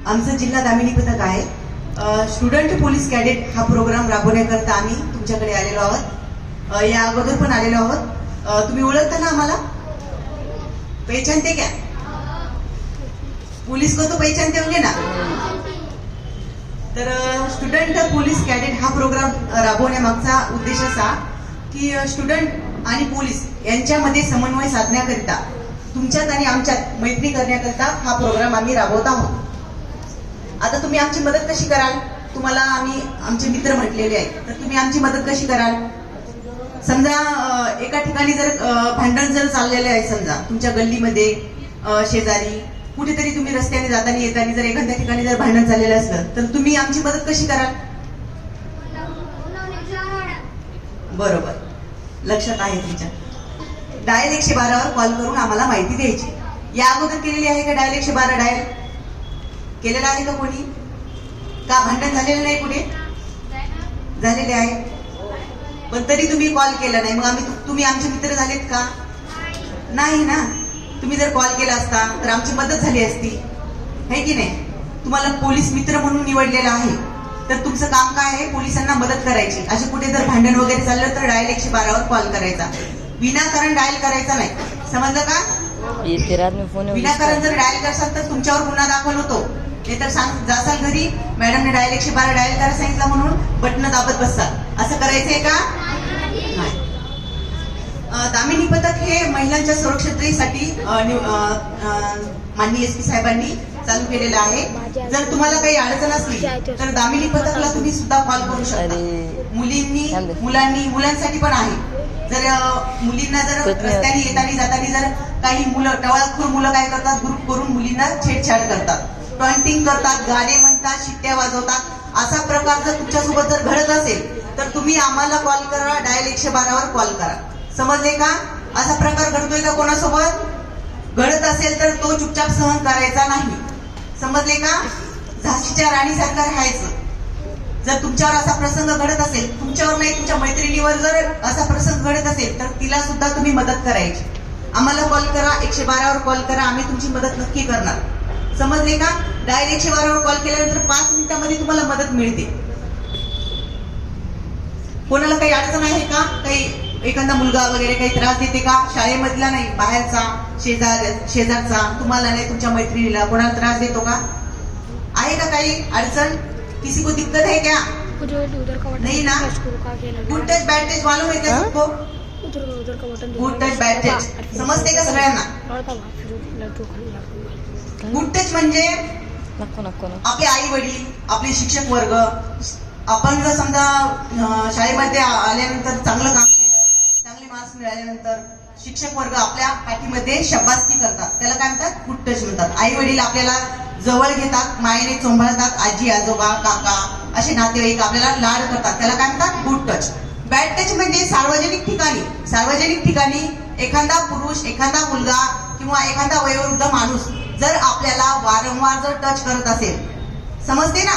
आमचं जिल्हा दामिनी पथक आहे. स्टुडंट पोलीस कॅडेट हा प्रोग्राम राबवण्याकरता आम्ही तुमच्याकडे आलेलो आहोत. या अगोदर पण आलेलो आहोत. तुम्ही ओळखता ना आम्हाला? पहचानते क्या? पुलिस को तो पहचानते होंगे ना. तर स्टुडंट पोलीस कॅडेट हा प्रोग्राम राबवण्यामागचा उद्देश असा की स्टुडंट आणि पोलीस यांच्यामध्ये समन्वय साधण्याकरिता, तुमच्यात आणि आमच्यात मैत्री करण्याकरिता हा प्रोग्राम आम्ही राबवत आहोत. आता तुम्ही आमची मदत कशी कराल? तुम्हाला आम्ही आमचे मित्र म्हटलेले आहेत, तर तुम्ही आमची मदत कशी कराल? समजा एका ठिकाणी जर भांडण जर चाललेले आहे, समजा तुमच्या गल्लीमध्ये शेजारी कुठेतरी तुम्ही रस्त्याने जाताना येताना जर एखाद्या ठिकाणी जर भांडण चाललेलं असलं, तर तुम्ही आमची मदत कशी कराल? बरोबर, लक्षात आहे तुमच्या. डायल 112 वर कॉल करून आम्हाला माहिती द्यायची. या अगोदर केलेली आहे का डायल 112 डायल केलेला आहे का कोणी? का भांडण झालेलं नाही कुठे? झालेले आहे, पण तरी तुम्ही कॉल केला नाही. मग तुम्ही आमचे मित्र झालेत का? नाही ना. तुम्ही जर कॉल केला असता तर आमची मदत झाली असती, है की नाही? तुम्हाला पोलीस मित्र म्हणून निवडलेला आहे, तर तुमचं काम काय आहे? पोलिसांना मदत करायची. असे कुठे जर भांडण वगैरे चाललं तर डायल 112 वर कॉल करायचा. विनाकारण डायल करायचा नाही, समजलं का? विनाकारण जर डायल करसाल तर तुमच्यावर गुन्हा दाखल होतो. ते तर जासाल घरी, मॅडमने डायल 112 डायल करायला सांगितलं म्हणून बटन दाबत बसतात. असं करायचंय का? नाही. दामिनी पथक हे महिलांच्या सुरक्षिततेसाठी माननीय SP साहेबांनी चालू केलेलं आहे. जर तुम्हाला काही अडचण असली तर दामिनी पथकला तुम्ही सुद्धा कॉल करू शकता. मुलांसाठी पण आहे. जर मुलींना जर रस्त्याने येताना जाताना जर काही मुलं टवाळखोर मुलं काय करतात, ग्रुप करून मुलींना छेडछाड करतात, टॉन्टिंग करतात, गाणे म्हणतात, शिट्ट्या वाजवतात, असा प्रकार जर तुमच्यासोबत जर घडत असेल तर तुम्ही आम्हाला कॉल करा, डायल 112 वर कॉल करा. समजले का? असा प्रकार घडतोय का कोणासोबत? घडत असेल तर तो चुपचाप सहन करायचा नाही. समजले का? झाशीच्या राणीसारखं राहायचं. जर तुमच्यावर असा प्रसंग घडत असेल, तुमच्यावर नाही तुमच्या मैत्रिणीवर जर असा प्रसंग घडत असेल तर तिला सुद्धा तुम्ही मदत करायची. आम्हाला कॉल करा, 112 वर कॉल करा, आम्ही तुमची मदत नक्की करणार. समजले का? डायल 112 वर कॉल केल्यानंतर 5 मिनिटांमध्ये तुम्हाला मदत मिळते. कोणाला काही अडचण आहे का? काही एखादा मुलगा वगैरे काही त्रास देते का? शाळेमधला नाही, बाहेरचा, शेजारचा, तुम्हाला नाही तुमच्या मैत्रिणीला कोणाला त्रास देतो का? आहे का काही अडचण? किसी को दिक्कत है क्या? नहीं ना. गुड टच बॅड टच मालूम है क्या सबको? गुड टच बॅड टच समजते का सगळ्यांना? गुड टच म्हणजे आपले आई वडील, आपले शिक्षक वर्ग, आपण जर समजा शाळेमध्ये आल्यानंतर चांगलं काम केलं, चांगले मार्क्स मिळाल्यानंतर शिक्षक वर्ग आपल्या पाठीमध्ये शाबासकी करतात, त्याला काय म्हणतात? गुड टच म्हणतात. आई वडील आपल्याला जवळ घेतात, मायेने चोंभाळतात, आजी आजोबा काका असे नातेवाईक आपल्याला लाड करतात, त्याला काय म्हणतात? Good touch. बॅड टच म्हणजे सार्वजनिक ठिकाणी एखादा पुरुष, एखादा मुलगा किंवा एखादा वयोवृद्ध माणूस जर आपल्याला वारंवार जर टच करत असेल, समजते ना?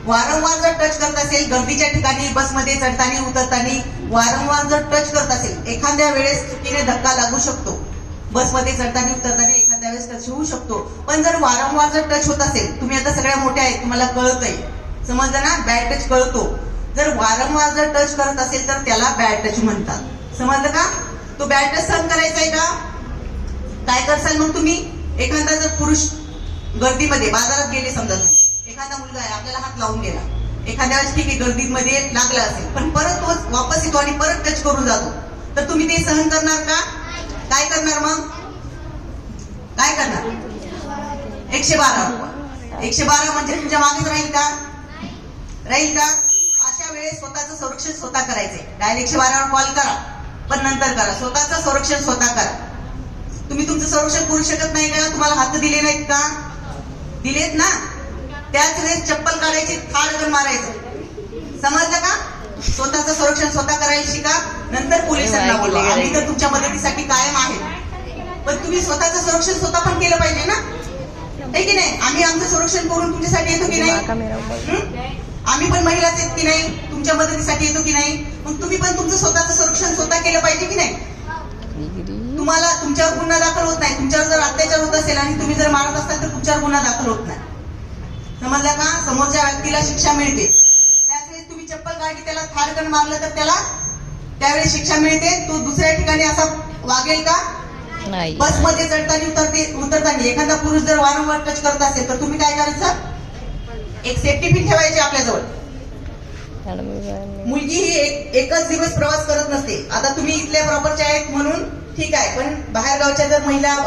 वारंवार जर टच करत असेल, गर्दीच्या ठिकाणी, बसमध्ये चढताना उतरताना वारंवार जर टच करत असेल, एखाद्या वेळेस चुकीने धक्का लागू शकतो, बसमध्ये चढताना उतरताना एखाद्या वेळेस टच होऊ शकतो. पण जर वारंवार जर टच होत असेल, तुम्ही आता सगळ्या मोठ्या आहेत, तुम्हाला कळतंय, समजलं ना? बॅड टच कळतो. जर वारंवार जर टच करत असेल तर त्याला बॅड टच म्हणतात. समजलं का? तो बॅड टच सहन करायचा आहे का? काय करसाल मग तुम्ही? एखादा जर पुरुष गर्दीमध्ये बाजारात गेले, समजा तुम्ही, एखादा मुलगा आहे आपल्याला हात लावून गेला, एखाद्या वेळेस ठीक आहे गर्दीमध्ये लागला असेल, पण परत तो वापस येतो आणि परत टच करून जातो, तर तुम्ही ते सहन करणार का? काय करणार मग? काय करणार? 112 म्हणजे तुमच्या मागेच राहील का? राहील का? अशा वेळेस स्वतःचं संरक्षण स्वतः करायचंय. डायल 112 वर कॉल करा, पण नंतर करा. स्वतःचं संरक्षण स्वतः करा. तुम्ही तुमचं संरक्षण करू शकत नाही का? तुम्हाला हात दिले नाहीत का? दिलेत ना. त्याच वेळेस चप्पल काढायची, थाळगण मारायचं. समजलं का? स्वतःचं संरक्षण स्वतः करायला शिका, नंतर पोलिसांना बोलवा. आम्ही तर तुमच्या मदतीसाठी कायम आहे, पण तुम्ही स्वतःचं संरक्षण स्वतः पण केलं पाहिजे ना, आहे की नाही? आम्ही आमचं संरक्षण करून तुमच्यासाठी येतो की नाही? आम्ही पण महिलाच आहेत की नाही? तुमच्या मदतीसाठी येतो की नाही? मग तुम्ही पण तुमचं स्वतःचं संरक्षण स्वतः केलं पाहिजे की नाही? तुम्हाला तुमच्यावर गुन्हा दाखल होत नाही. तुमच्यावर जर अत्याचार होत असेल आणि तुम्ही जर मारत असाल तर तुमच्यावर गुन्हा दाखल होत नाही. समजलं का? समोरच्या व्यक्तीला शिक्षा मिळते. त्याच वेळेस तुम्ही चप्पल काढली, त्याला थाडकन मारलं तर त्याला त्यावेळेस शिक्षा मिळते. तो दुसऱ्या ठिकाणी असा वागेल का? नाही. बसमध्ये चढताना उतरताना एखादा पुरुष जर वारंवार टच करत असेल तर तुम्ही काय करायचं? एक सेफ्टी पिन ठेवायची आपल्याजवळ. मुलगी ही एकच दिवस प्रवास करत नसते. आता तुम्ही इथल्या प्रॉपरच्या आहेत म्हणून ठीक आहे, पण बाहेर गावच्या जर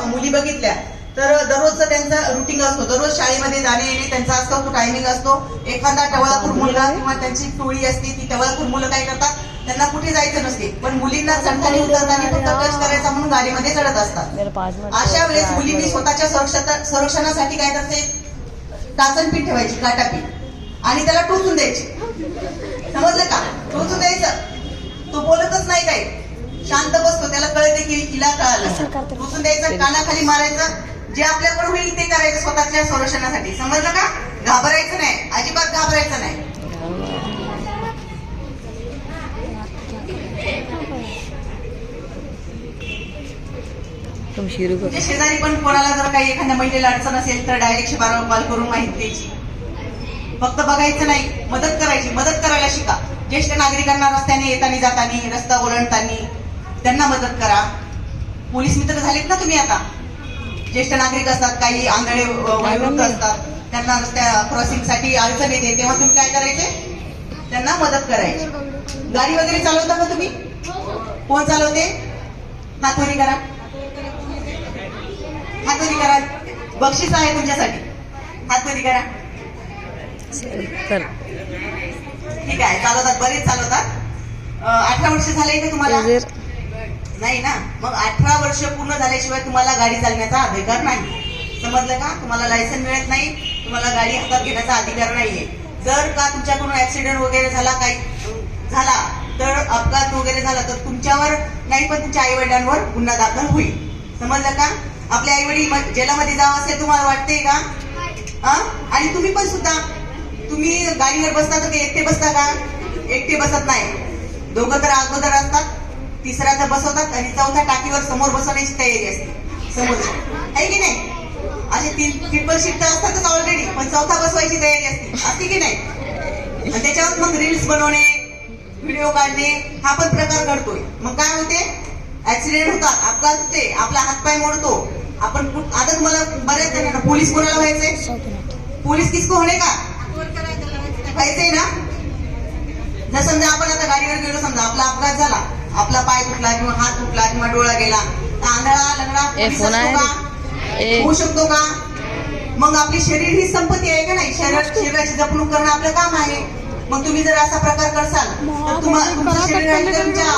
मुली बघितल्या तर दररोजचा त्यांचा रुटीन असतो. दररोज शाळेमध्ये जाणे येणे त्यांचा असतो, तो टायमिंग असतो. एखादा टवळापूर मुलगा किंवा त्यांची टोळी असते, ती टवळापूर मुलं काय करतात, त्यांना कुठे जायचं नसते, पण मुलींना चढताना उतरताना फक्त टच करायचा म्हणून गाडीमध्ये चढत असतात. अशा वेळेस मुलींनी स्वतःच्या संरक्षणासाठी काय करते? टाचन पीठ ठेवायची, काटा पीठ, आणि त्याला टोचून द्यायची. समजलं का? टोचून द्यायचं. तो बोलतच नाही काही, शांत बसतो. त्याला कळते की हिला कळालं. टोचून द्यायचं, कानाखाली मारायचं. जे आपल्याकडे होईल ते करायचं स्वतःच्या संरक्षणासाठी. समजलं का? घाबरायचं नाही, अजिबात घाबरायचं नाही. म्हणजे शेजारी पण कोणाला जर काही एखाद्या महिलेला अडचण असेल तर डायरेक्ट 112 कॉल करून माहिती द्यायची. फक्त बघायचं नाही, मदत करायची. मदत करायला शिका. ज्येष्ठ नागरिकांना रस्त्याने येताना जाताना, रस्ता ओलांडताना त्यांना मदत करा. पोलीस मित्र झालेत ना तुम्ही आता. ज्येष्ठ नागरिक असतात, काही आंधळे वयोवृद्ध असतात, त्यांना रस्त्या क्रॉसिंग साठी अडचण येते, तेव्हा तुम्ही काय करायचे? त्यांना मदत करायची. गाडी वगैरे चालवता का तुम्ही? कोण चालवते? हात वरी करा, हात वरी करा. बक्षीस आहे तुमच्यासाठी. हात वरी करा. ठीक आहे, चालवतात, बरेच चालवतात. 18 वर्ष झाले का तुम्हाला? नाही ना. मग 18 वर्ष पूर्ण झाल्याशिवाय तुम्हाला गाडी चालण्याचा अधिकार नाही. समजलं का? तुम्हाला लायसन मिळत नाही, तुम्हाला गाडी हातात घेण्याचा अधिकार नाहीये. जर का तुमच्याकडून ऍक्सिडेंट वगैरे झाला, काही झाला तर अपघात वगैरे झाला तर तुमच्यावर नाही, पण तुमच्या आई वडिलांवर गुन्हा दाखल होईल. समजलं का? आपले आई वडील जेलामध्ये जावं असे तुम्हाला वाटते का? आणि तुम्ही पण सुद्धा, तुम्ही गाडीवर बसता तर एकटे बसता का? एकटे बसत नाही. दोघं तर अगोदर असतात, तिसरा तर बसवतात, आणि चौथ्या टाकीवर समोर बसवण्याची तयारी असते. समोर आहे की नाही? असे 3 ट्रिपल सीट तर असतातच ऑलरेडी, पण चौथा बसवायची तयारी असते की नाही? आणि त्याच्यावर मग रील्स बनवणे, व्हिडिओ काढणे, हा पण प्रकार घडतोय. मग काय होते? ऍक्सिडेंट होतात, अपघात होते, आपला हातपाय मोडतो. आपण आता तुम्हाला बऱ्याच जणांना पोलीस कोणाला व्हायचंय? पोलीस किसको होणे का? व्हायचंय ना? जर समजा आपण आता गाडीवर गेलो, समजा आपला अपघात झाला, आपला पाय तुटला किंवा हात तुटला किंवा डोळा गेला, तर आंधळा लंगडा पोलीस असतो का? होऊ शकतो का? मग आपली शरीर ही संपत्ती आहे का नाही? शरीराची जपणूक करणं आपलं काम आहे. मग तुम्ही जर असा प्रकार करसाल तर तुमचं शरीर तुमच्या